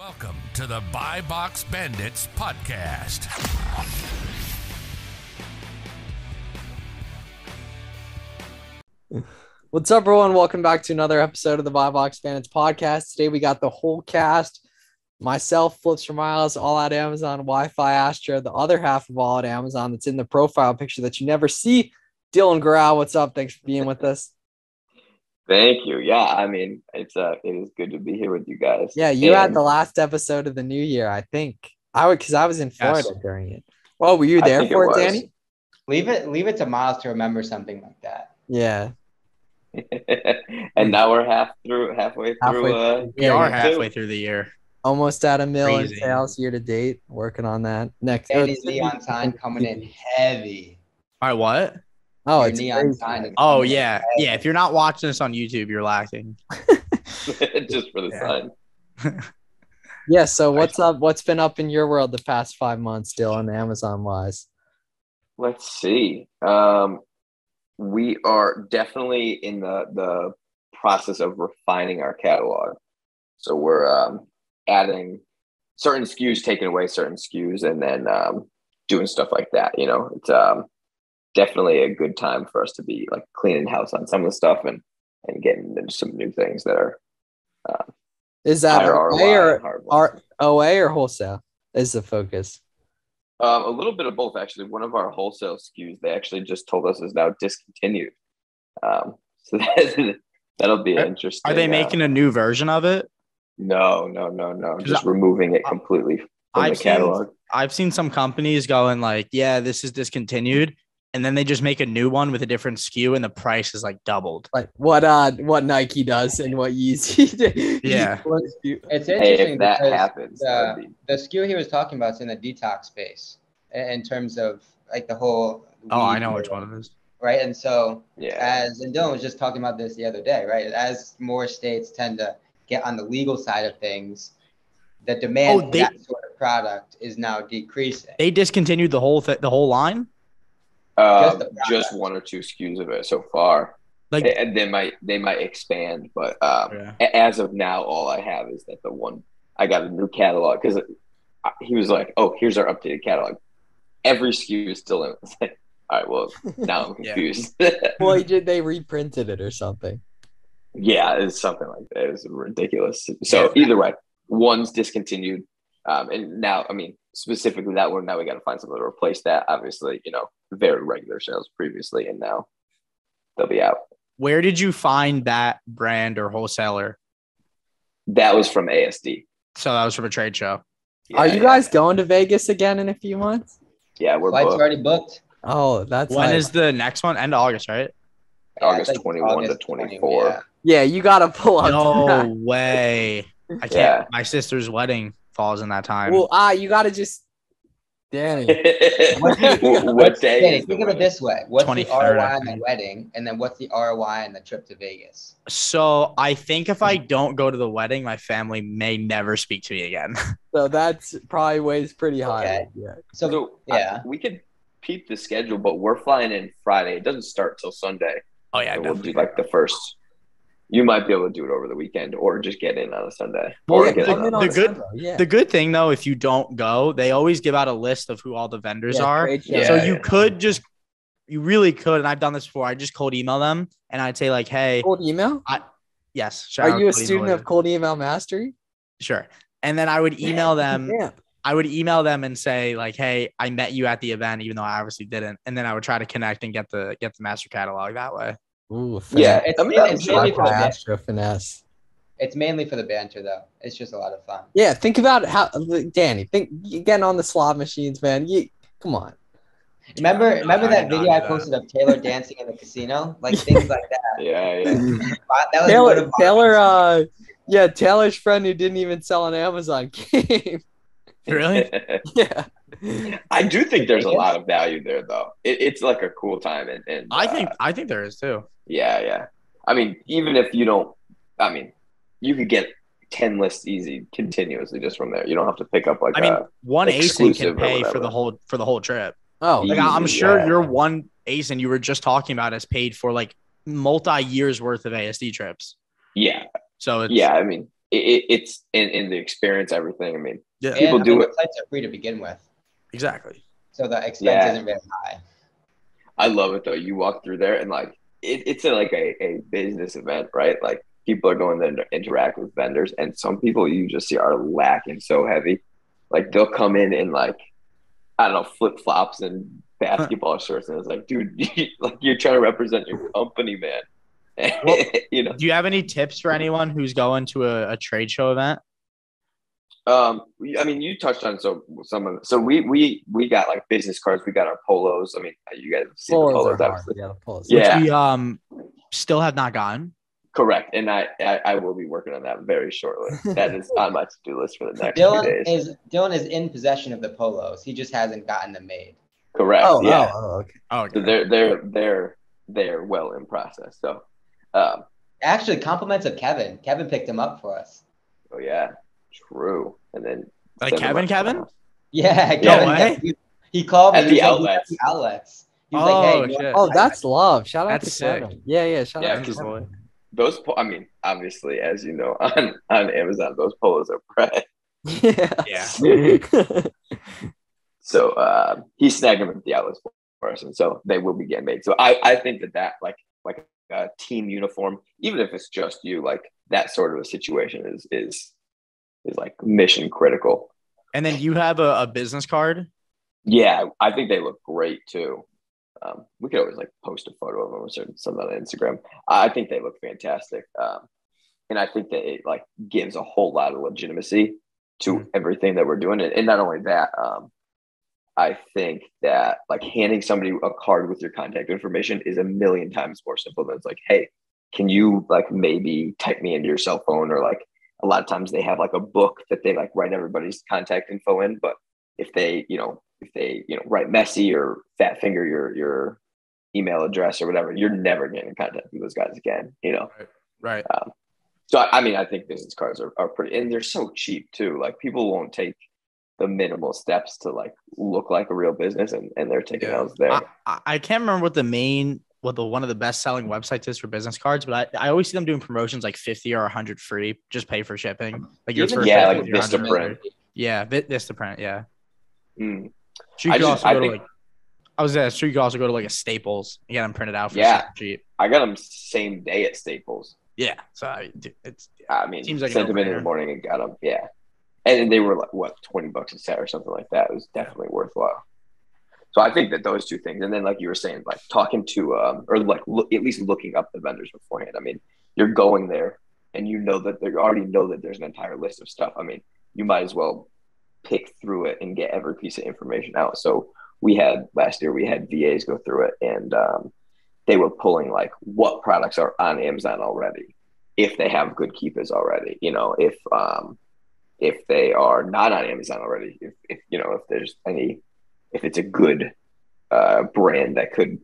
Welcome to the Buy Box Bandits podcast. What's up, everyone? Welcome back to another episode of the Buy Box Bandits podcast. Today we got the whole cast. Myself, Flips for Miles, All Out Amazon, Wi-Fi Astra, the other half of All Out Amazon that's in the profile picture that you never see. Dylan Garrett, what's up? Thanks for being with us. Thank you. Yeah, I mean, it is good to be here with you guys. Yeah, you had the last episode of the new year, I think. Because I was in Florida during it. Well, were you there for it, Danny? Leave it to Miles to remember something like that. Yeah. And now we're halfway through. We are halfway through the year. Almost at $1 million Crazy. sales year to date. Working on that. Next. Danny's neon sign coming in heavy. All right, what? Oh, Your it's neon crazy. sign is Oh, coming in yeah. heavy. Yeah, if you're not watching this on YouTube, you're lacking. Just for the sign. Yeah, so what's up? What's been up in your world the past 5 months, Dylan, Amazon-wise? Let's see. We are definitely in the process of refining our catalog. So we're adding certain SKUs, taking away certain SKUs, and then doing stuff like that. You know, it's definitely a good time for us to be like cleaning house on some of the stuff and getting into some new things that are Is that higher OA ROI and hard ones. OA or wholesale is the focus? A little bit of both, actually. One of our wholesale SKUs, they actually just told us is now discontinued. So that'll be interesting. Are they making a new version of it? No. Just removing it completely from the catalog. I've seen some companies going like, yeah, this is discontinued. And then they just make a new one with a different SKU and the price is like doubled. Like what Nike does and what Yeezy did. Yeah. It's Hey, interesting if that because happens, that'd be- the SKU he was talking about is in the detox space in terms of like the whole. Oh, I weed know which world, one it is. Right, and so yeah. and Dylan was just talking about this the other day, right? As more states tend to get on the legal side of things, the demand for that sort of product is now decreasing. They discontinued the whole line? Just one or two SKUs of it so far. Like, and they might expand, but as of now, all I have is that the one I got a new catalog because he was like, "Oh, here's our updated catalog. Every SKU is still in it." It's like, all right, well, now I'm confused. Well, they reprinted it or something. Yeah, it's something like that. It's ridiculous. So either way, one's discontinued, and now, I mean, specifically that one. Now we got to find something to replace that. Obviously, you know, very regular sales previously, and now they'll be out. where did you find that brand or wholesaler? That was from ASD. So that was from a trade show. Yeah, Are you guys going to Vegas again in a few months? Yeah, we're Flight's booked. already booked. Oh, that's When like, is the next one? End of August, right? August I think 21 to 24. 20, yeah, you gotta pull up. No way. I can't. Yeah. My sister's wedding falls in that time. Well, you gotta just Danny. What day Danny, is the think of it wedding? this way: what's the 23rd, ROI I on the think. wedding, and then what's the ROI on the trip to Vegas? So I think if I don't go to the wedding, my family may never speak to me again. So that's probably weighs pretty high. Okay. Yeah. So Yeah. we could peep the schedule, but we're flying in Friday. It doesn't start till Sunday. Oh yeah, So we'll definitely. do like the first. You might be able to do it over the weekend, or just get in on a Sunday. Well, Or yeah, get come in in on on the good- Sunday, yeah. The good thing though, if you don't go, they always give out a list of who all the vendors Yeah, are. trade shows. So Yeah, you yeah. could you really could, and I've done this before. I just cold email them and I'd say like, hey, Cold email? yes. shout Are out you a Cold Email student Later. of cold email mastery? Sure. And then I would email them. Yeah. I would email them and say like, hey, I met you at the event, even though I obviously didn't. And then I would try to connect and get the master catalog that way. Ooh, Yeah, It's, I mean, it's mainly for the Wi-Fi banter. Astro finesse. It's mainly for the banter, though. It's just a lot of fun. Yeah, think about how Danny. You getting on the slot machines, man. Come on. Remember I that did not video do I that. posted of Taylor dancing in the casino, like things like that. Yeah. That was one of my- Taylor's friend who didn't even sell on Amazon came. Really? Yeah. I do think there's a lot of value there, though. It's like a cool time, and I think there is too. yeah. I mean, even if you don't, I mean, you could get 10 lists easy continuously just from there. You don't have to pick up like I mean, one ASIN exclusive can or pay for whatever. the whole trip. Oh, Like Easy, I'm sure yeah. your one ASIN you were just talking about has paid for like multi-years worth of ASD trips. Yeah. So it's Yeah, I mean, it's in the experience, everything. I mean, Yeah. people do it. Websites are free to begin with, Exactly. so the expense isn't very high. I love it though. You walk through there and like it's a business event, right? Like people are going there to interact with vendors, and some people you just see are lacking so heavy. Like they'll come in like, I don't know, flip flops and basketball shorts, and it's like, dude, like you're trying to represent your company, man. Well, You know. do you have any tips for anyone who's going to a trade show event? I mean, you touched on so we got like business cards, we got our polos. I mean, you guys have seen the Polos polos, are hard. obviously. Yeah, the polos. Yeah. Which we still have not gotten. Correct, and I will be working on that very shortly. That is on my to-do list for the next few days. Dylan is in possession of the polos. He just hasn't gotten them made. Correct. Yeah. Okay. So they're well in process. So, Actually, compliments of Kevin. Kevin picked him up for us. oh yeah, true. And then Like Kevin? Yeah, No way. He called me At the outlets. He was Oh, like, hey, shit. Oh, that's love. Shout out That's to sick. Kevin. Yeah. Shout out to because Kevin. those. I mean, obviously, as you know, on Amazon, those polos are bread. Yeah. So he snagged them at the outlets for us, and so they will be getting made. So I think that like a team uniform, even if it's just you, like that sort of a situation is like mission critical. And then you have a business card. Yeah, I think they look great too. We could always like post a photo of them or something on Instagram. I think they look fantastic, and I think that it like gives a whole lot of legitimacy to everything that we're doing. And not only that, I think that like handing somebody a card with your contact information is a million times more simple than it's like, hey, can you like maybe type me into your cell phone? Or like a lot of times they have like a book that they like write everybody's contact info in, but if they write messy or fat finger your email address or whatever, you're never getting in contact with those guys again, Right. So I mean, I think business cards are pretty, and they're so cheap too. Like people won't take the minimal steps to like look like a real business, and they're taking those there. I can't remember what one of the best selling websites is for business cards, but I always see them doing promotions like 50 or 100 free, just pay for shipping. Like your first like $50 or Vistaprint. $100. Yeah, Vistaprint. Yeah. Mm. Sure, you could also go to like a Staples and get them printed out for super cheap. I got them same day at Staples. Yeah, so seems like sent them in the morning and got them. Yeah, and they were like what $20 a set or something like that. It was definitely worthwhile. So I think that those two things, and then like you were saying, like talking to or like at least looking up the vendors beforehand. I mean, you're going there and you already know that there's an entire list of stuff. I mean, you might as well pick through it and get every piece of information out. So last year we had VAs go through it, and they were pulling like what products are on Amazon already, if they have good keepers already, if they are not on Amazon already, if it's a good brand that could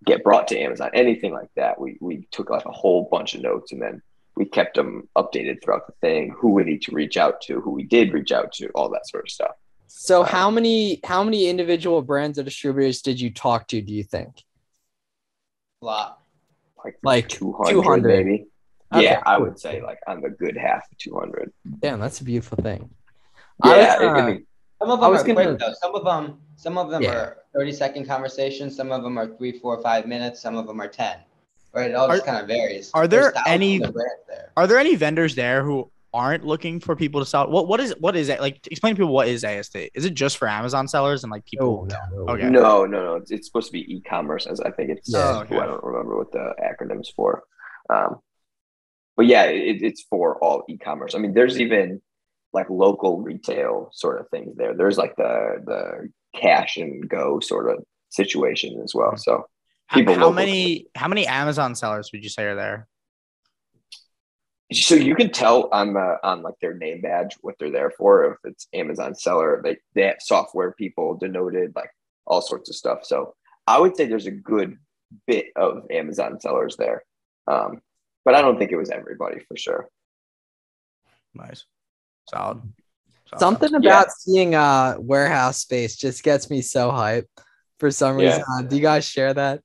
get brought to Amazon, anything like that. We took like a whole bunch of notes, and then we kept them updated throughout the thing, who we need to reach out to, who we did reach out to, all that sort of stuff. So how many individual brands or distributors did you talk to, do you think? A lot. Like 200 maybe. Okay, yeah, cool. I would say like on the good half of 200. Damn, that's a beautiful thing. Yeah, some of them are quick though. Some of them are 30-second conversations. Some of them are 3, 4, 5 minutes. Some of them are 10. Right, it all just kind of varies. Are there any vendors there who aren't looking for people to sell? What is it? Like, explain to people what is AST. Is it just for Amazon sellers and like people? No. Okay. No. It's supposed to be e-commerce, as I think it's. Okay. I don't remember what the acronym's for. But yeah, it's for all e-commerce. I mean, there's even like local retail sort of things there. There's like the cash and go sort of situation as well. So how many Amazon sellers would you say are there? So you can tell on like their name badge what they're there for. If it's Amazon seller, they have software people denoted, like all sorts of stuff. So I would say there's a good bit of Amazon sellers there. But I don't think it was everybody for sure. Nice. Solid. Something about seeing warehouse space just gets me so hyped for some reason. Do you guys share that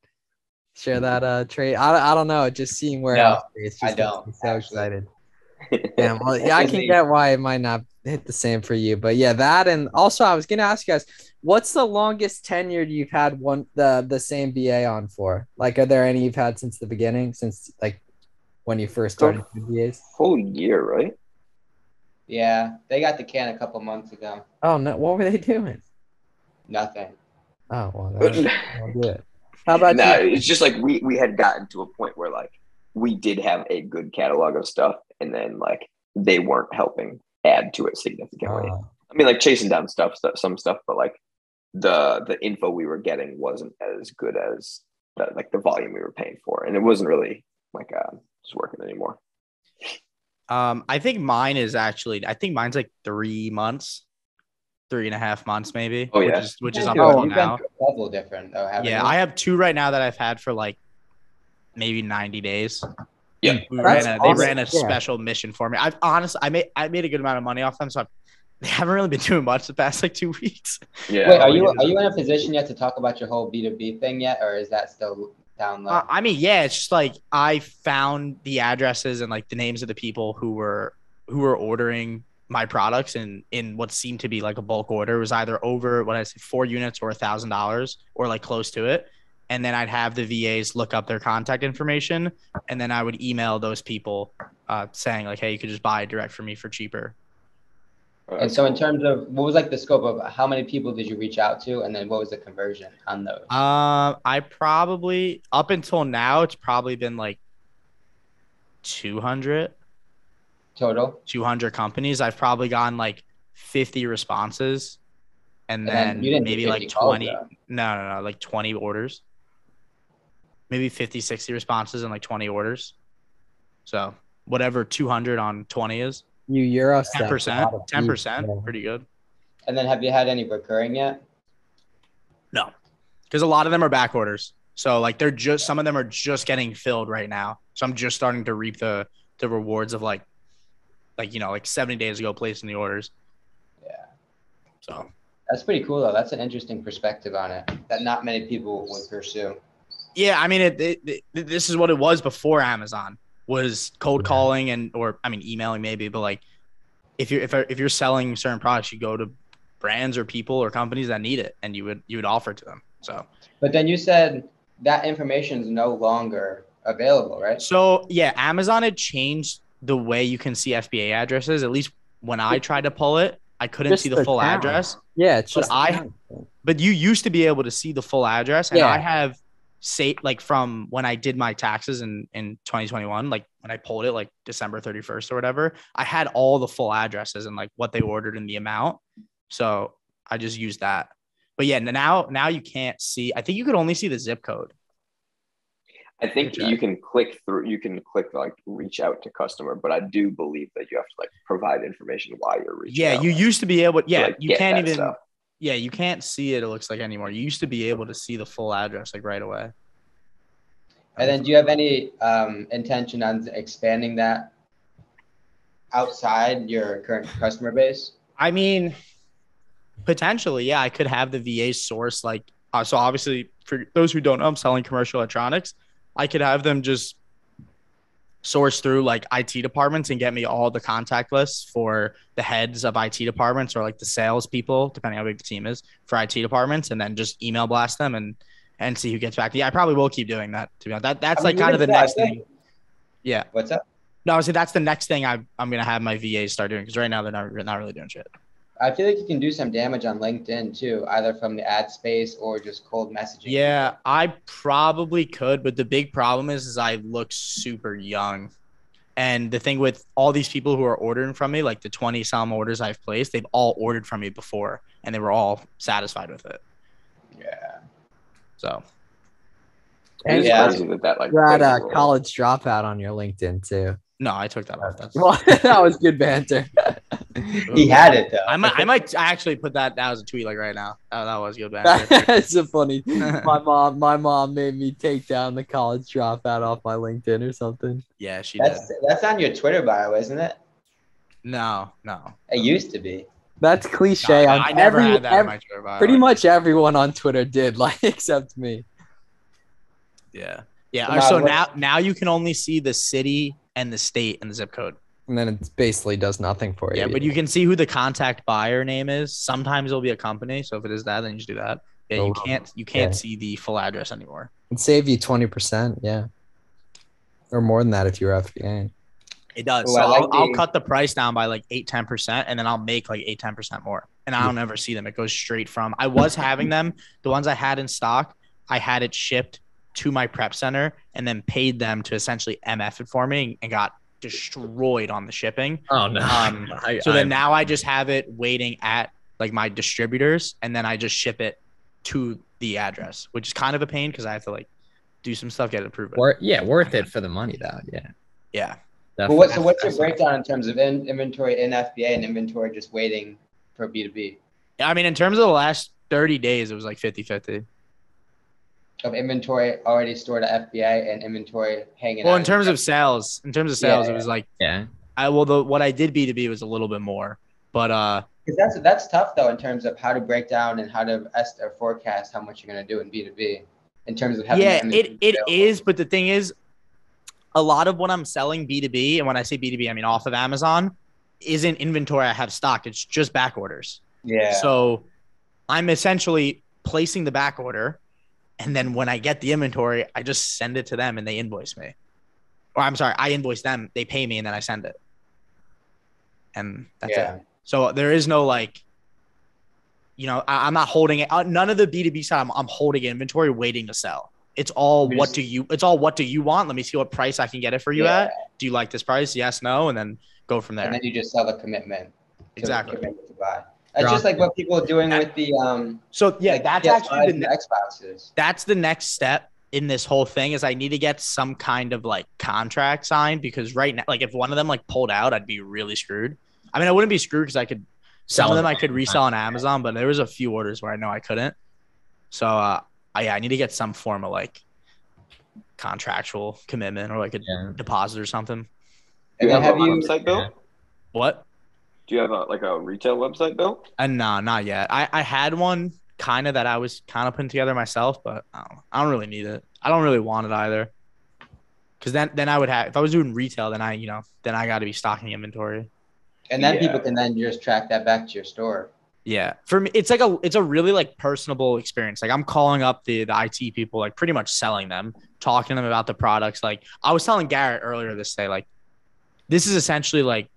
trait? I don't know. Just seeing warehouse space just gets me so excited. Yeah, well, yeah, I can get why it might not hit the same for you, but yeah, that and also I was gonna ask you guys, what's the longest tenured you've had the same BA on for? Like, are there any you've had since the beginning, since like when you first started with BAs? Whole year, right? Yeah, they got the can a couple months ago. Oh no, what were they doing? Nothing. Oh well, I'll do it. How about No, you? it's just like we had gotten to a point where like we did have a good catalog of stuff, and then like they weren't helping add to it significantly. I mean, like chasing down some stuff, but like the info we were getting wasn't as good as the volume we were paying for, and it wasn't really like just working anymore. I think mine's like 3 months, 3.5 months, maybe. Oh, yeah. which is up until You've now. been a couple different though, haven't you? I have 2 right now that I've had for like maybe 90 days. Yeah, They ran a special mission for me. I made a good amount of money off them, so they haven't really been doing much the past like 2 weeks. Yeah. Wait, are you in a position yet to talk about your whole B2B thing yet, or is that still down low? I mean, yeah, it's just like I found the addresses and like the names of the people who were ordering my products in what seemed to be like a bulk order. It was either over 4 units or $1,000 or like close to it. And then I'd have the VAs look up their contact information, and then I would email those people saying like, hey, you could just buy it direct from me for cheaper. And so in terms of what was like the scope of how many people did you reach out to, and then what was the conversion on those? I probably up until now it's probably been like 200 total. 200 companies. I've probably gotten like 50 responses, and then maybe like 20. No, like 20 orders. Maybe 50, 60 responses and like 20 orders. So whatever 200 on 20 is. You Euro 10%, pretty good. And then have you had any recurring yet? No, because a lot of them are back orders. So like some of them are just getting filled right now. So I'm just starting to reap the rewards of like 70 days ago placing the orders. Yeah. So that's pretty cool though. That's an interesting perspective on it that not many people would pursue. Yeah, I mean, this is what it was before Amazon was cold calling or emailing maybe, but like if you're selling certain products, you go to brands or people or companies that need it, and you would offer it to them. So, but then you said that information is no longer available, right? So yeah, Amazon had changed the way you can see FBA addresses. At least when I tried to pull it, I couldn't see the full address. Yeah, it's just but you used to be able to see the full address, and I have like from when I did my taxes in 2021, like when I pulled it like December 31st or whatever, I had all the full addresses and like what they ordered and the amount. So I just used that. But yeah, now you can't see. I think you could only see the zip code. I think you can click like reach out to customer, but I do believe that you have to like provide information while you're reaching out. Yeah, you used to be able. Yeah, like, you can't even. Stuff. Yeah, you can't see it. It looks like anymore. You used to be able to see the full address like right away. And then, do you have any intention on expanding that outside your current customer base? I mean, potentially, yeah. I could have the VA source like. So obviously, for those who don't know, I'm selling commercial electronics. I could have them just source through like IT departments and get me all the contact lists for the heads of IT departments or like the sales people, depending on how big the team is for IT departments, and then just email blast them and see who gets back. Yeah, I probably will keep doing that. To be honest, that's like kind of the next thing. Yeah. What's up? No, I would say that's the next thing I'm gonna have my VAs start doing, because right now they're not really doing shit. I feel like you can do some damage on LinkedIn too, either from the ad space or just cold messaging. Yeah, I probably could, but the big problem is I look super young. And the thing with all these people who are ordering from me, like the 20 some orders I've placed, they've all ordered from me before and they were all satisfied with it. Yeah. So. And yeah, you had a college dropout on your LinkedIn too. No, I took that off. Well, that was good banter. He had it though. I might actually put that as a tweet like right now. That was good banter. It's so funny. My mom made me take down the college dropout off my LinkedIn or something. Yeah, she did. That's on your Twitter bio, isn't it? No. It used to be. That's cliche. No, I never had that on my Twitter bio. Pretty much everyone on Twitter did, like, except me. Yeah. So now you can only see the city and the state and the zip code. And then it basically does nothing for you. Yeah, but you can see who the contact buyer name is. Sometimes it'll be a company. So if it is that, then you just do that. Yeah, you can't see the full address anymore. It'd save you 20%, yeah. Or more than that if you're FBA. It does. Ooh, So I like I'll cut the price down by like 8-10%, and then I'll make like 8-10% more. And I don't ever see them. It goes straight from I was having them, the ones I had in stock, I had it shipped to my prep center and then paid them to essentially MF it for me and got destroyed on the shipping. Oh no. Then now I just have it waiting at like my distributors, and then I just ship it to the address, which is kind of a pain because I have to like do some stuff, get it approved. Worth it for the money though. Yeah. Yeah. Well, so what's your breakdown in terms of inventory in FBA and inventory just waiting for B2B? I mean, in terms of the last 30 days, it was like 50-50. Of inventory already stored at FBA and inventory hanging out. Well, in terms of sales, it was like, what I did B2B was a little bit more, but because that's tough though in terms of how to break down and how to estimate or forecast how much you're going to do in B2B in terms of having it is, but the thing is, a lot of what I'm selling B2B, and when I say B2B, I mean off of Amazon, isn't inventory I have stocked. It's just back orders. Yeah. So I'm essentially placing the back order, and then when I get the inventory, I just send it to them and they invoice me. Or I'm sorry, I invoice them, they pay me, and then I send it. And that's it. So there is no like, I'm not holding it. None of the B2B side, I'm holding inventory waiting to sell. It's all what do you want? Let me see what price I can get it for you at. Do you like this price? Yes, no, and then go from there. And then you just sell the commitment. Exactly. The commitment to buy. It's just like what people are doing with the that's actually the Xboxes. That's the next step in this whole thing is I need to get some kind of like contract signed, because right now, like if one of them like pulled out, I'd be really screwed. I mean, I wouldn't be screwed because I could some of them I could resell on Amazon, but there was a few orders where I know I couldn't. So I need to get some form of like contractual commitment or like a deposit or something. Do you have a website built? What? Do you have a retail website built? No, not yet. I had one kind of that I was kind of putting together myself, but I don't really need it. I don't really want it either. Because then I would have, if I was doing retail, then I got to be stocking inventory. And then people can then just track that back to your store. Yeah. For me, it's a really like personable experience. Like I'm calling up the IT people, like pretty much selling them, talking to them about the products. Like I was telling Garrett earlier this day, like this is essentially like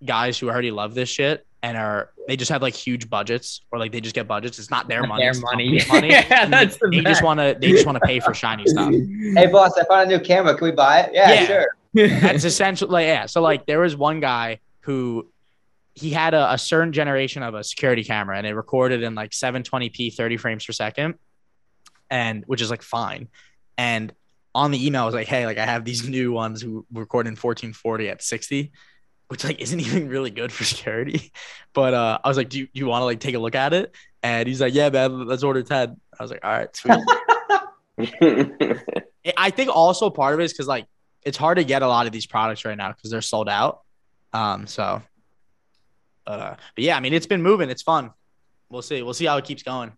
guys who already love this shit and they just have like huge budgets, or like they just get budgets. It's not their money. Their money. Yeah, that's they just want to pay for shiny stuff. Hey boss, I found a new camera. Can we buy it? Yeah. Sure. That's essentially like, So like there was one guy who he had a certain generation of a security camera, and it recorded in like 720p 30 frames per second, and which is like fine. And on the email I was like, hey, like I have these new ones who record in 1440 at 60, which like isn't even really good for security. But I was like, do you want to like take a look at it? And he's like, yeah, man, let's order 10. I was like, all right, sweet. I think also part of it is because like it's hard to get a lot of these products right now because they're sold out. But yeah, I mean, it's been moving. It's fun. We'll see. We'll see how it keeps going.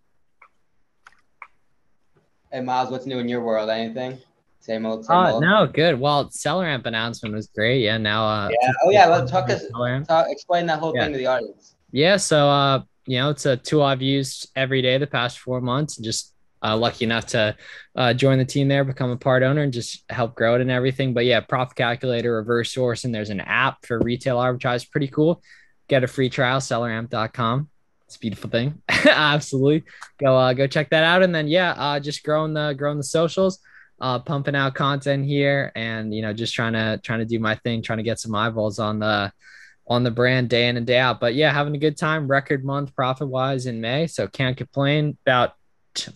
Hey, Miles, what's new in your world? Anything? Same old. No, good. Well, Seller Amp announcement was great. Yeah, now. Let's explain that whole thing to the audience. Yeah, so it's a tool I've used every day the past 4 months. Just lucky enough to join the team there, become a part owner, and just help grow it and everything. But yeah, profit calculator, reverse sourcing. There's an app for retail arbitrage. Pretty cool. Get a free trial, selleramp.com. It's a beautiful thing. Absolutely. Go check that out. And then, just growing the socials, pumping out content here, and, just trying to do my thing, trying to get some eyeballs on the brand day in and day out. But yeah, having a good time. Record month profit wise in May. So can't complain. About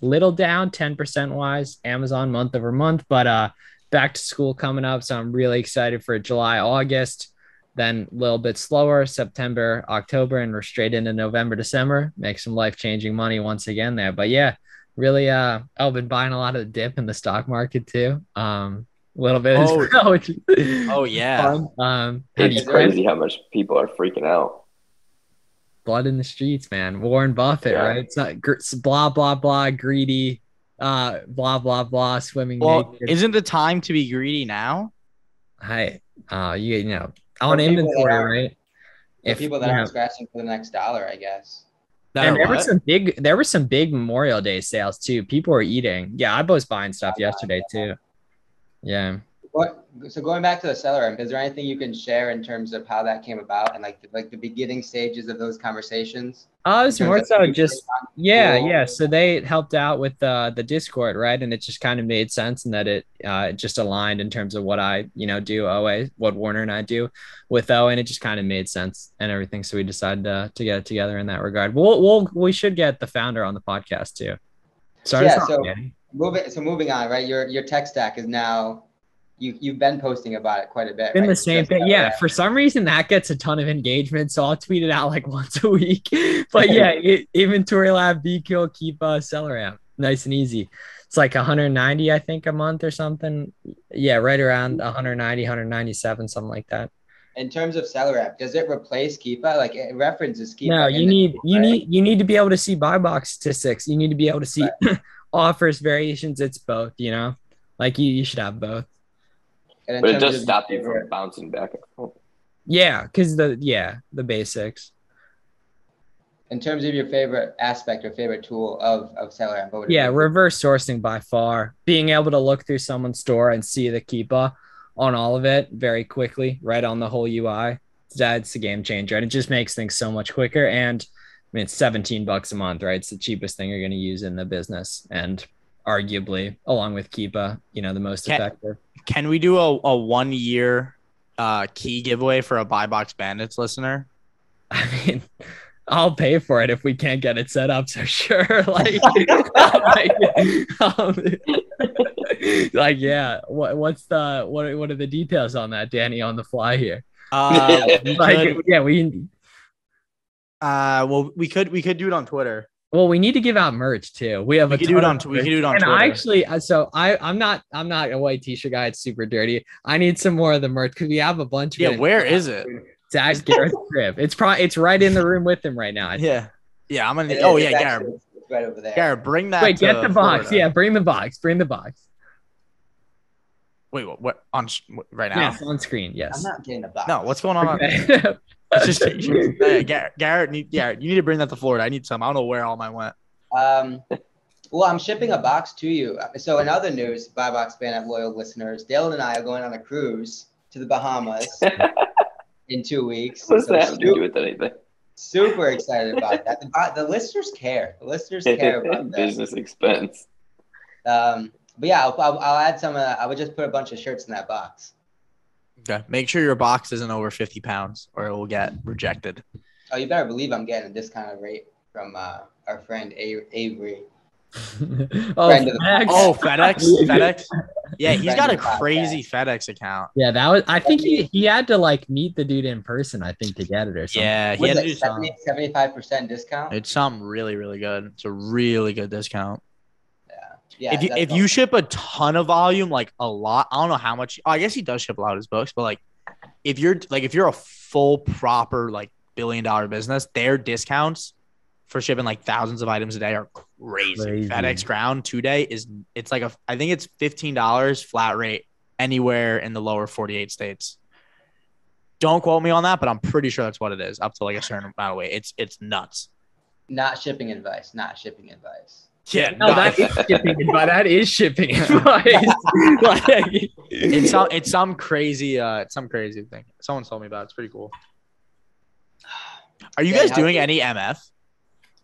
little down 10% wise, Amazon month over month, but back to school coming up. So I'm really excited for July, August. Then a little bit slower, September, October, and we're straight into November, December. Make some life-changing money once again there. But yeah, really, I've been buying a lot of the dip in the stock market too. A little bit. Yeah. Fun. It's crazy how much people are freaking out. Blood in the streets, man. Warren Buffett, right? It's not blah, blah, blah, greedy, blah, blah, blah, swimming naked. Isn't the time to be greedy now? I on For people that inventory, are- right? For people that you aren't know, scratching for the next dollar, I guess. and there what? were some big Memorial Day sales too. People were eating. Yeah, I was buying stuff yesterday too. Yeah. So going back to the seller ramp, is there anything you can share in terms of how that came about and like the beginning stages of those conversations? It's more so just yeah. Cool. So they helped out with the Discord, right? And it just kind of made sense, and that it just aligned in terms of what I do OA, what Warner and I do with OA, and it just kind of made sense and everything. So we decided to get it together in that regard. We should get the founder on the podcast too. Moving on, right? Your tech stack is now. You've been posting about it quite a bit. Been right? the same thing. Yeah. For some reason that gets a ton of engagement. So I'll tweet it out like once a week. But yeah, inventory lab, kill, keep seller app. Nice and easy. It's like 190, I think, a month or something. Yeah, right around 190, 197, something like that. In terms of seller app, does it replace Keepa? Like it references Keepa. No, you need to be able to see buy box statistics. You need to be able to see offers, variations. It's both, like you should have both. But it does stop you from bouncing back and forth. Yeah, because the basics. In terms of your favorite aspect or favorite tool of seller app, reverse sourcing by far. Being able to look through someone's store and see the Keepa on all of it very quickly, right on the whole UI. That's a game changer, and it just makes things so much quicker. And I mean, it's $17 a month, right? It's the cheapest thing you're going to use in the business, and arguably, along with Keepa, the most effective. Can we do a 1 year key giveaway for a Buy Box Bandits listener? I mean, I'll pay for it if we can't get it set up. So sure, yeah. What are the details on that, Danny, on the fly here? We could do it on Twitter. Well, we need to give out merch too. We could do it on Twitter. And I actually, I'm not a white t-shirt guy. It's super dirty. I need some more of the merch because we have a bunch of it. Yeah, where is it? It's at Garrett's crib. It's right in the room with him right now. Yeah. I'm gonna. Garrett. It's right over there. Garrett, bring that. Wait, get the box. Florida. Yeah, bring the box. Bring the box. Wait, what? Right now? Yes, on screen. Yes. I'm not getting the box. No, what's going on? It's just Garrett. You need to bring that to Florida. I need some. I don't know where all mine went. Well, I'm shipping a box to you. So in other news, Buy Box Bandit loyal listeners, Dale and I are going on a cruise to the Bahamas in 2 weeks. What's that have to do with anything? Super excited about that. The listeners care. The listeners care about that. Business expense. But yeah, I'll add some. I would just put a bunch of shirts in that box. Okay. Make sure your box isn't over 50 pounds or it will get rejected. Oh, you better believe I'm getting a discounted rate from our friend Avery. FedEx. FedEx. Yeah, he's got a crazy FedEx account. Yeah, I think he had to meet the dude in person, I think, to get it or something. Yeah, he had to do 75% discount. It's something really, really good. It's a really good discount. Yeah. If you ship a ton of volume, like a lot, I don't know how much. I guess he does ship a lot of his books, but if you're a full proper billion-dollar business, their discounts for shipping thousands of items a day are crazy. FedEx Ground 2-day I think it's $15 flat rate anywhere in the lower 48 states. Don't quote me on that, but I'm pretty sure that's what it is, up to a certain amount of weight. It's nuts. Not shipping advice. Yeah, no, that is shipping advice. That is shipping advice. It's some crazy thing. Someone told me about it. It's pretty cool. Are you guys doing any MF?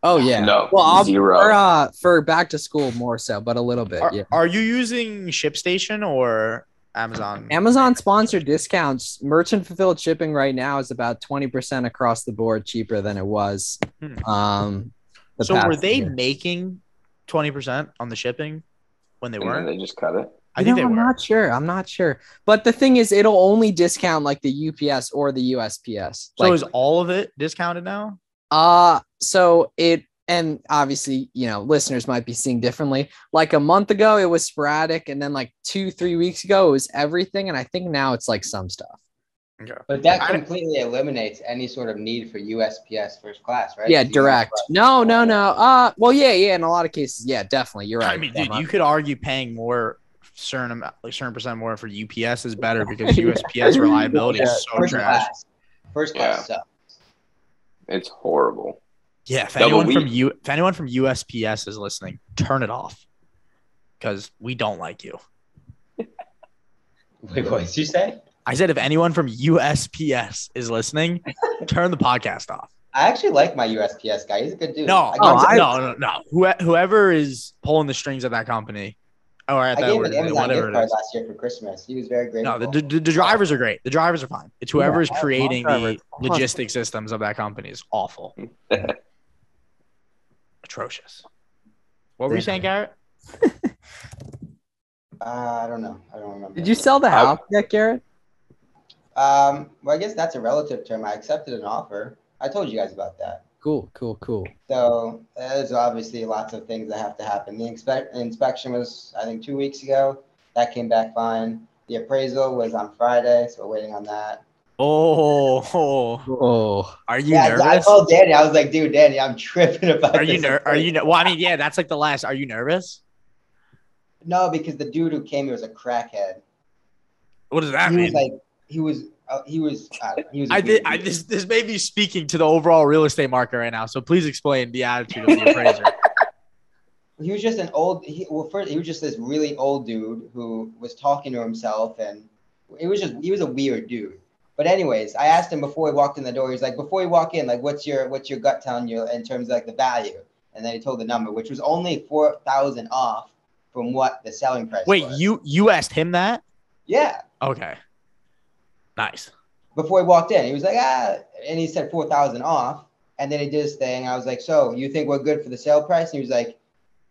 Oh yeah. No. Well, zero. For back to school more so, but a little bit. Are you using ShipStation or Amazon? Amazon sponsored discounts. Merchant fulfilled shipping right now is about 20% across the board cheaper than it was. So were they making 20% on the shipping when they weren't? They just cut it. I think they were. I'm not sure. But the thing is, it'll only discount the UPS or the USPS. So is all of it discounted now? So it, and obviously, listeners might be seeing differently. A month ago, it was sporadic. And then 2-3 weeks ago, it was everything. And I think now it's some stuff. Okay. But that completely eliminates any sort of need for USPS first class, right? Yeah, direct. No. Well, yeah. In a lot of cases, yeah, definitely. You're right. I mean, dude, you could argue paying more certain percent more for UPS is better because USPS reliability is so First trash. class. First class stuff. It's horrible. Yeah, if anyone from USPS is listening, turn it off because we don't like you. Wait, what did you say? I said if anyone from USPS is listening, turn the podcast off. I actually like my USPS guy. He's a good dude. No. Whoever is pulling the strings of that company, or I gave him an Amazon gift card last year for Christmas. He was very grateful. No, the drivers are great. The drivers are fine. It's whoever is creating the logistic systems of that company is awful. Atrocious. What were you saying, Garrett? I don't know. I don't remember. Did you sell the house yet, Garrett? Well, I guess that's a relative term. I accepted an offer. I told you guys about that. Cool. So there's obviously lots of things that have to happen. The inspection was, I think, 2 weeks ago. That came back fine. The appraisal was on Friday, so we're waiting on that. Oh. Are you nervous? I told Danny, I was like, dude, Danny, I'm tripping about this. Are you? Well, I mean, yeah, that's like the last. Are you nervous? No, because the dude who came here was a crackhead. What does that mean? He was. This may be speaking to the overall real estate market right now. So please explain the attitude of the appraiser. He was just he was just this really old dude who was talking to himself, and he was a weird dude. But anyways, I asked him before he walked in the door. He's like, before you walk in, like, what's your gut telling you in terms of like the value? And then he told the number, which was only $4,000 off from what the selling price was. Wait, you asked him that? Yeah. Okay. Nice. Before he walked in, he was like, and he said 4,000 off. And then he did his thing. I was like, so you think we're good for the sale price? And he was like,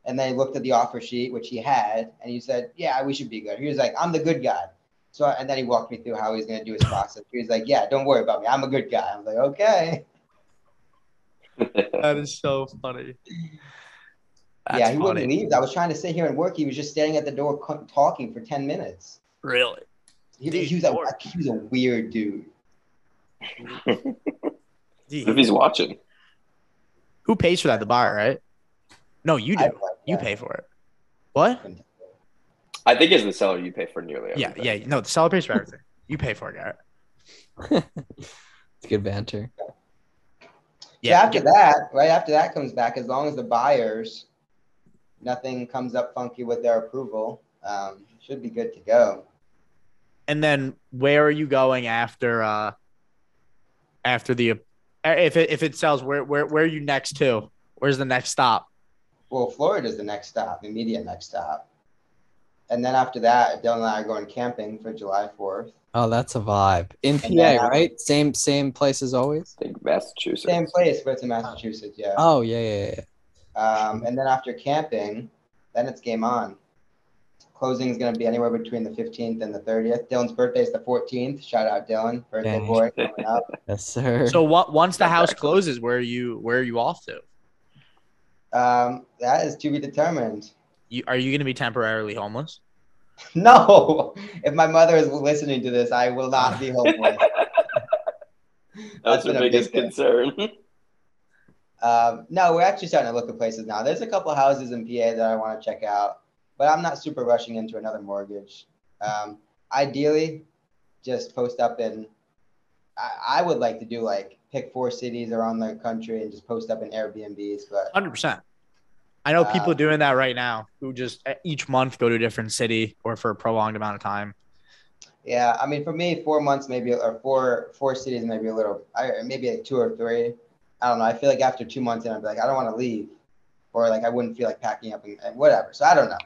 and then he looked at the offer sheet, which he had, and he said, yeah, we should be good. He was like, I'm the good guy. So, and then he walked me through how he's going to do his process. He was like, yeah, don't worry about me. I'm a good guy. I was like, okay. That is so funny. That's he wouldn't leave. I was trying to sit here and work. He was just standing at the door talking for 10 minutes. Really? He was a weird dude. If he's watching. Who pays for that? The buyer, right? No, you do. You pay for it. What? I think as the seller, you pay for nearly everything. Yeah. No, the seller pays for everything. You pay for it, Garrett. It's good banter. Yeah. So right after that comes back, as long as the buyers, nothing comes up funky with their approval, should be good to go. And then where are you going after the if it sells? Where are you next to? Where's the next stop? Well, Florida's the next stop, immediate next stop. And then after that, Dylan and I are going camping for July 4th. Oh, that's a vibe. In PA, right? Same place as always? I think Massachusetts. Same place, but it's in Massachusetts, yeah. Oh, yeah. And then after camping, then it's game on. Closing is going to be anywhere between the 15th and the 30th. Dylan's birthday is the 14th. Shout out Dylan, birthday boy coming up. Yes, sir. So once the house closes, where are you off to? That is to be determined. Are you going to be temporarily homeless? No. If my mother is listening to this, I will not be homeless. That's the biggest concern. No, we're actually starting to look at places now. There's a couple houses in PA that I want to check out, but I'm not super rushing into another mortgage. Ideally, just post up in. I would like to do like pick 4 cities around the country and just post up in Airbnbs. But 100%. I know people doing that right now who just each month go to a different city or for a prolonged amount of time. Yeah, I mean, for me, 4 months maybe, or four cities maybe a little. Maybe like 2 or 3. I don't know. I feel like after 2 months, I'd be like, I don't want to leave, or like I wouldn't feel like packing up and whatever. So I don't know.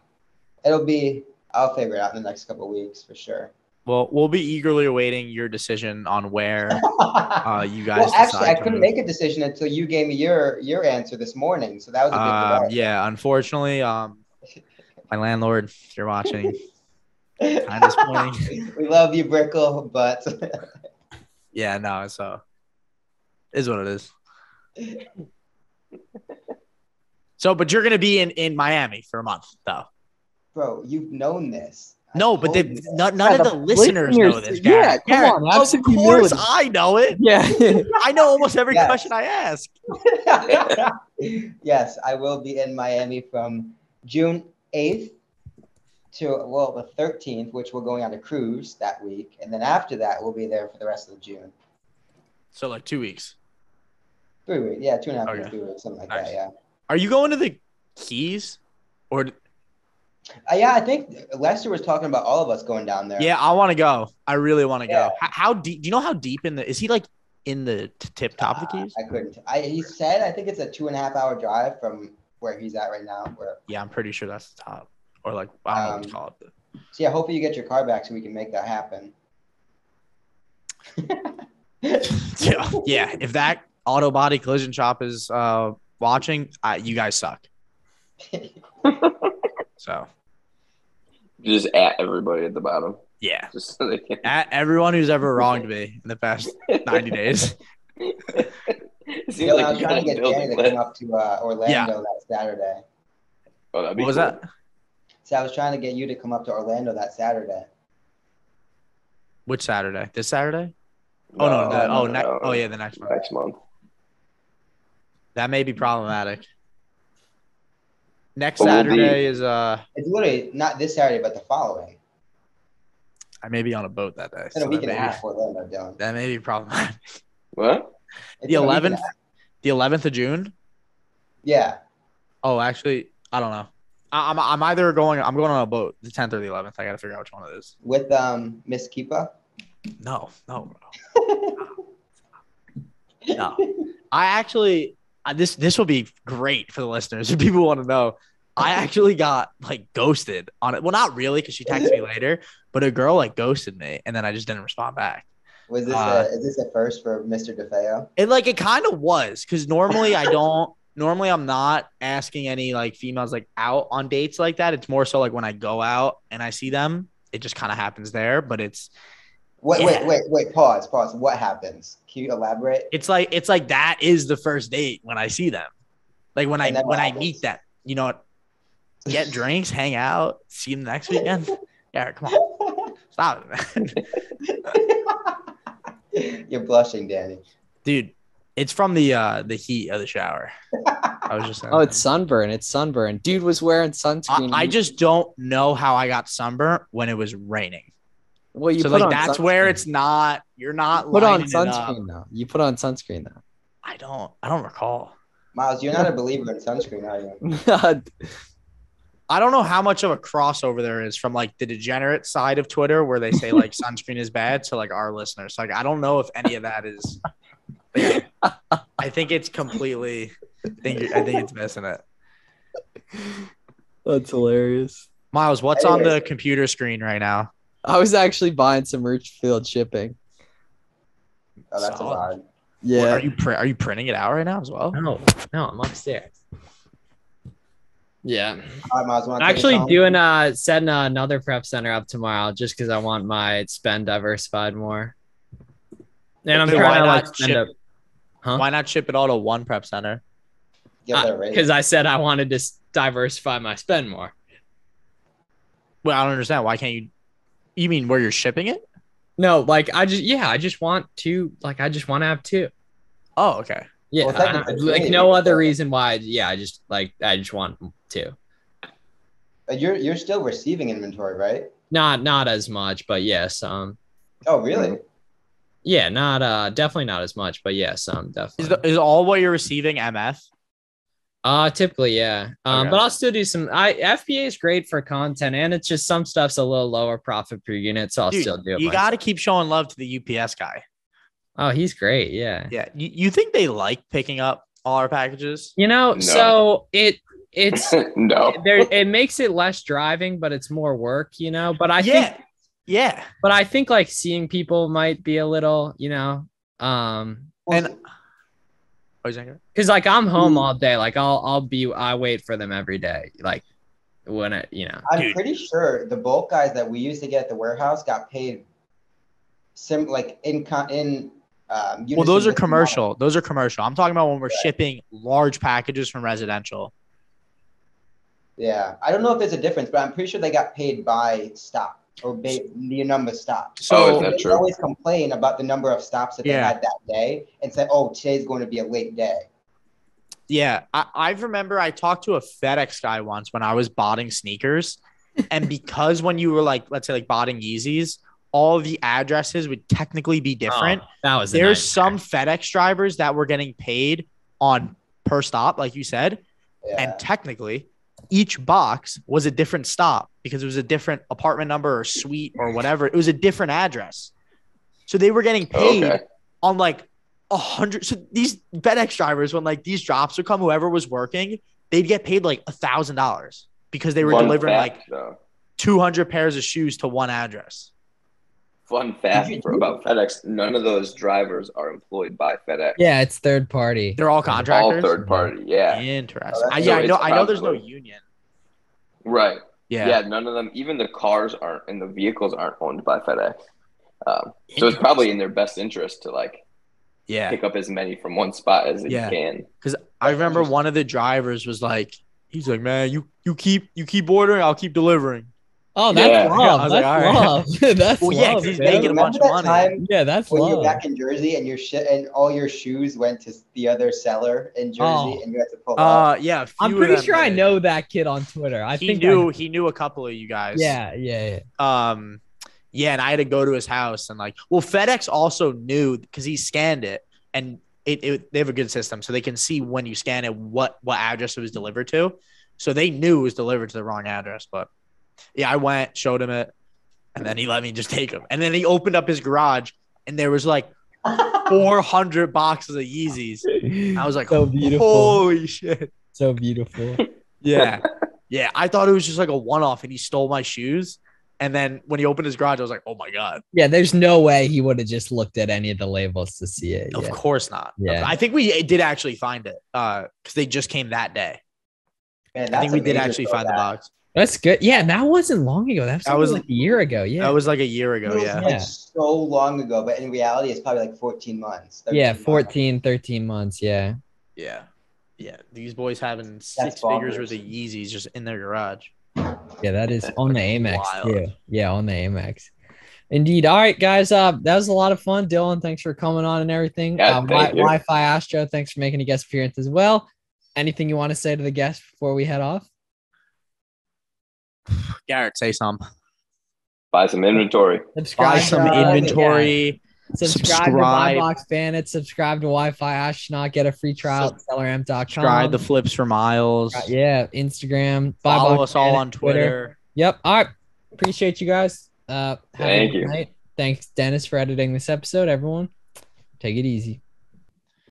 I'll figure it out in the next couple of weeks for sure. Well, we'll be eagerly awaiting your decision on where you guys. Well, actually, I couldn't make a decision until you gave me your answer this morning. So that was a big delay. Yeah, unfortunately, my landlord, if you're watching, kind of disappointing. We love you, Brickle, but yeah, no, so is what it is. So, but you're gonna be in Miami for a month, though. Bro, you've known this. No, but none of the listeners know this, Garrett. Yeah, come on. Of course I know it. Yeah. I know almost every question I ask. Yes, I will be in Miami from June 8th to, well, the 13th, which we're going on a cruise that week. And then after that, we'll be there for the rest of June. So like 2 weeks. 3 weeks. Yeah, 2.5 Okay. weeks, 3 weeks, something like Nice. that. Yeah. Are you going to the Keys? Or Yeah, I think Lester was talking about all of us going down there. yeah, I want to go. I really want to Yeah. go. How deep? Do you know how deep is he like in the tip top of the Keys? I couldn't. He said I think it's a 2.5-hour drive from where he's at right now. Yeah, I'm pretty sure that's the top. Or like I don't know what to call it. So yeah, hopefully you get your car back so we can make that happen. Yeah. If that auto body collision shop is watching, you guys suck. So Just at everybody at the bottom. yeah, Just so they can. at everyone who's ever wronged me in the past 90 days. It seems Dylan, like I was you trying to got a get building Danny to lit. come up to Orlando that Saturday. Oh, that'd be What was cool. that? So I was trying to get you to come up to Orlando that Saturday. Which Saturday? This Saturday? Oh no! The next one. Next month. That may be problematic. Next But we'll Saturday be- is It's literally not this Saturday, but the following. I may be on a boat that day. It's in a so week that and a may- half for Orlando, Dylan. That may be problematic. What? It's The in a week and a 11th, half. the 11th of June. Yeah. Oh, actually, I don't know. I'm either going. I'm going on a boat, the 10th or the 11th. I got to figure out which one it is. With Miss Kipa. No, bro. No. I actually, this will be great for the listeners if people want to know. I actually got like ghosted on it. Well, not really, because she texted me later, but a girl like ghosted me, and then I just didn't respond back. Was this is this a first for Mr. DeFeo? It kind of was, because normally I'm not asking any like females like out on dates like that. It's more so like when I go out and I see them, it just kind of happens there. But it's Wait, pause. What happens? Can you elaborate? it's like that is the first date when I see them. Like when And then what I happens? meet them, you know what? Get drinks, hang out, see them next weekend. Yeah, come on. Stop it, man. You're blushing, Danny. Dude, it's from the heat of the shower. I was just saying. Oh, it's sunburn. Dude was wearing sunscreen. I just don't know how I got sunburnt when it was raining. well, you So put like on that's sunscreen. where it's not. You're not Put on lining it up. sunscreen though. You put on sunscreen though. I don't recall. Miles, you're not a believer in sunscreen, are you? I don't know how much of a crossover there is from like the degenerate side of Twitter where they say like sunscreen is bad to like our listeners. Like I don't know if any of that is. Like, I think it's completely. I think it's missing it. That's hilarious. Miles, what's on the computer screen right now? I was actually buying some Richfield shipping. Oh, that's a Solid. lot. Yeah. Are you printing it out right now as well? No, I'm upstairs. Yeah. All right, Miles, wanna I'm take us actually home? doing setting another prep center up tomorrow just because I want my spend diversified more. And I'm So trying why to like not spend ship- up. Huh? Why not ship it all to one prep center? Get that raise. Because I said I wanted to diversify my spend more. Well, I don't understand. Why can't you? You mean where you're shipping it? No, like I just want to have two. Oh, okay. Yeah, Well, technically, like yeah, no yeah. other reason why. Yeah, I just want two. You're still receiving inventory, right? Not as much, but yes. Oh, really? Yeah, not definitely not as much, but yes, definitely. Is all what you're receiving MF? Typically, yeah. Okay. But I'll still do some. FBA is great for content, and it's just some stuff's a little lower profit per unit, so I'll Dude, still do it. you got to keep showing love to the UPS guy. Oh, he's great. Yeah. Yeah. You think they like picking up all our packages? You know, No. so it's No. it makes it less driving, but it's more work. You know, but I think. Yeah. But I think like seeing people might be a little, Well, And because like I'm home all day. Like I wait for them every day. Like when I'm Dude. pretty sure the bulk guys that we used to get at the warehouse got paid Well, those are commercial. Those are commercial. I'm talking about when we're shipping large packages from residential. Yeah, I don't know if there's a difference, but I'm pretty sure they got paid by stop or the number of stops. So- is that they true? always complain about the number of stops that they Yeah. had that day and say, "Oh, today's going to be a late day." Yeah. I remember I talked to a FedEx guy once when I was botting sneakers, And because when you were like, let's say like botting Yeezys, all the addresses would technically be different. Oh, that was There's some FedEx drivers that were getting paid on per stop, like you said. Yeah. And technically, each box was a different stop because it was a different apartment number or suite or whatever. It was a different address. So they were getting paid on like 100. So these FedEx drivers, when like these drops would come, whoever was working, they'd get paid like $1,000 because they were delivering like 200 pairs of shoes to one address. Fun fact about FedEx: none of those drivers are employed by FedEx. Yeah, it's third party. They're all contractors. All third party. Yeah. Interesting. I know. There's no union. Right. Yeah. Yeah. None of them. Even the cars aren't, and the vehicles aren't owned by FedEx. So it's probably in their best interest to like pick up as many from one spot as you can. Because I remember one of the drivers was like, he's like, man, you keep ordering, I'll keep delivering. Oh, that's love. That's love. That's well, yeah, because he's making a bunch of money. Yeah, that's when love. you're back in Jersey and and all your shoes went to the other seller in Jersey and you had to pull off. Yeah, I'm pretty sure I know that kid on Twitter. He knew a couple of you guys. Yeah. Yeah, and I had to go to his house and like, well, FedEx also knew because he scanned it and they have a good system so they can see when you scan it what address it was delivered to. So they knew it was delivered to the wrong address, but. Yeah, I went, showed him it, and then he let me just take them. And then he opened up his garage, and there was like 400 boxes of Yeezys. I was like, so beautiful. Holy shit. So beautiful. Yeah. Yeah, I thought it was just like a one-off, and he stole my shoes. And then when he opened his garage, I was like, oh, my God. Yeah, there's no way he would have just looked at any of the labels to see it. Of course not. Yeah. I think we did actually find it because they just came that day. Man, I think we did actually find the box. That's good. Yeah, that wasn't long ago. That was like a year ago. Yeah. That was like a year ago. Yeah. Like so long ago, but in reality, it's probably like 14 months. Yeah, 13 months. Yeah. Yeah. Yeah. These boys having six figures worth of Yeezys just in their garage. Yeah, that is on the Amex too. Yeah, on the Amex. Indeed. All right, guys. That was a lot of fun. Dylan, thanks for coming on and everything. Wi-Fi Astro, thanks for making a guest appearance as well. Anything you want to say to the guests before we head off? Garrett, say something. Buy some inventory. Subscribe. Buy some inventory. Subscribe to Buybox Bandits. Subscribe to Wi-Fi Astronaut. Get a free trial at sellerm.com. Subscribe the Flips for Miles. Yeah, Instagram. Follow us all on Twitter. Yep. All right. Appreciate you guys. Thank you. Night. Thanks, Dennis, for editing this episode. Everyone, take it easy.